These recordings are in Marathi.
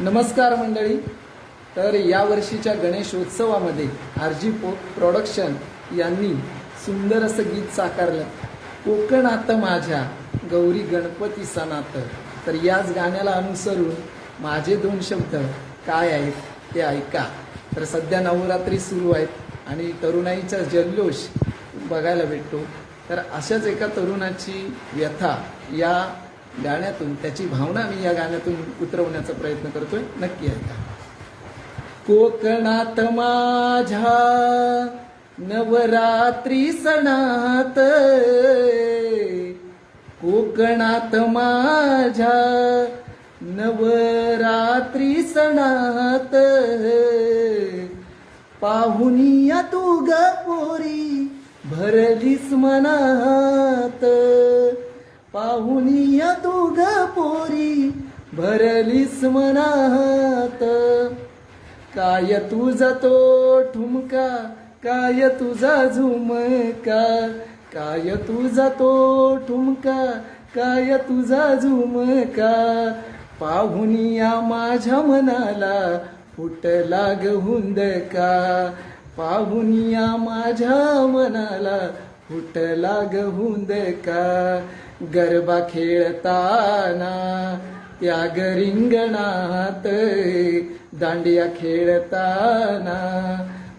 नमस्कार मंडळी. तर या वर्षीच्या गणेशोत्सवामध्ये आरजी प्रोडक्शन यांनी सुंदर असं गीत साकारलं, कोकणात माझ्या गौरी गणपती सणात. तर याच गाण्याला अनुसरून माझे 2 शब्द काय आहेत ते ऐका. तर सध्या नवरात्री सुरू आहेत आणि तरुणाईचा जल्लोष बघायला भेटतो. तर अशाच एका तरुणाची व्यथा या गाण्यातून, त्याची भावना मी या गाण्यातून उतरवण्याचा प्रयत्न करतोय. नक्की ऐका. कोकणात माझ्या नवरात्री सणात, कोकणात माझ्या नवरात्री सणात, पाहुनिया तू ग पोरी भरलीस मनात, पाहुनिया तू ग पोरी भरलीस मनात. काय तुझा तो ठुमका, काय तुझा झुमका, काय तुझा तो ठुमका, काय तुझा झुमका, पाहुनिया माझ्या मनाला फुटला ग हुंदका, पाहुनिया माझ्या मनाला फुटला ग हुंदका. गरबा खेळताना त्या रिंगणात, दांडिया खेळताना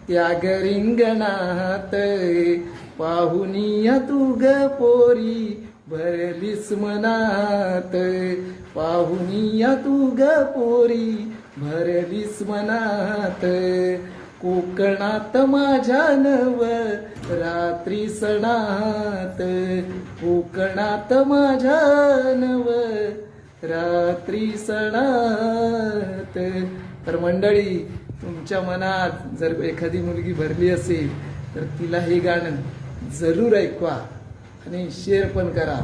त्या रिंगणात, पाहुनिया तू ग पोरी भरलीस मनात, पाहुनिया तू ग पोरी भरलीस मनात. कोकणात माझ्या नवरात्री सणात, कोकणात माझ्या नवरात्री सणात. तर मंडळी, तुमच्या मनात जर एखादी मुलगी भरली असेल तर तिला हे गाणं जरूर ऐकवा आणि शेअर पण करा.